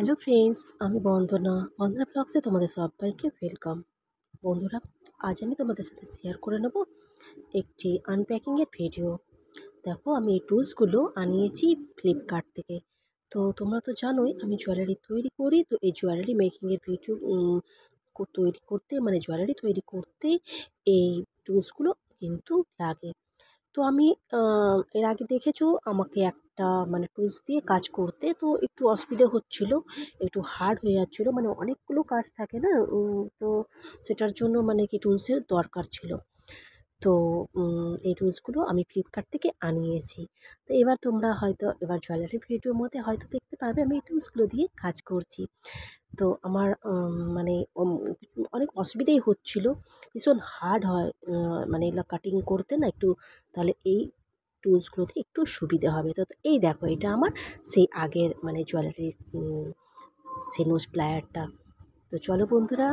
Hello friends, আমি বন্দনা। বন্দনা ব্লগসে তোমাদের সবাইকে ওয়েলকাম। বন্ধুরা, আজ আমি তোমাদের সাথে শেয়ার করে নেব একটি আনপ্যাকিংয়ের ভিডিও। দেখো, আমি এই টুলসগুলো আনিয়েছি ফ্লিপকার্ট থেকে। তো তোমরা তো জানোই আমি জুয়েলারি তৈরি করি। তো এই জুয়েলারি মেকিংয়ের ভিডিও তৈরি করতে, মানে জুয়েলারি তৈরি করতে এই টুলসগুলো কিন্তু লাগে। তো আমি এর আগে দেখেছো আমাকে একটা মানে টুলস দিয়ে কাজ করতে, তো একটু অসুবিধে হচ্ছিল, একটু হার্ড হয়ে যাচ্ছিলো, মানে অনেকগুলো কাজ থাকে না। তো সেটার জন্য মানে কি টুলসের দরকার ছিল। তো এই টুলসগুলো আমি ফ্লিপকার্ট থেকে আনিয়েছি। তো এবার তোমরা হয়তো এবার জুয়েলারি ভিডিওর মধ্যে হয়তো দেখতে পারবে আমি এই টুলসগুলো দিয়ে কাজ করছি। তো আমার মানে অনেক অসুবিধেই হচ্ছিল, ভীষণ হার্ড হয়, মানে এগুলো কাটিং করতে না একটু, তাহলে এই টুলসগুলোতে একটু সুবিধে হবে। তো এই দেখো, এটা আমার সেই আগের মানে জুয়েলারির সেই নোজ প্লায়ারটা। তো চলো বন্ধুরা,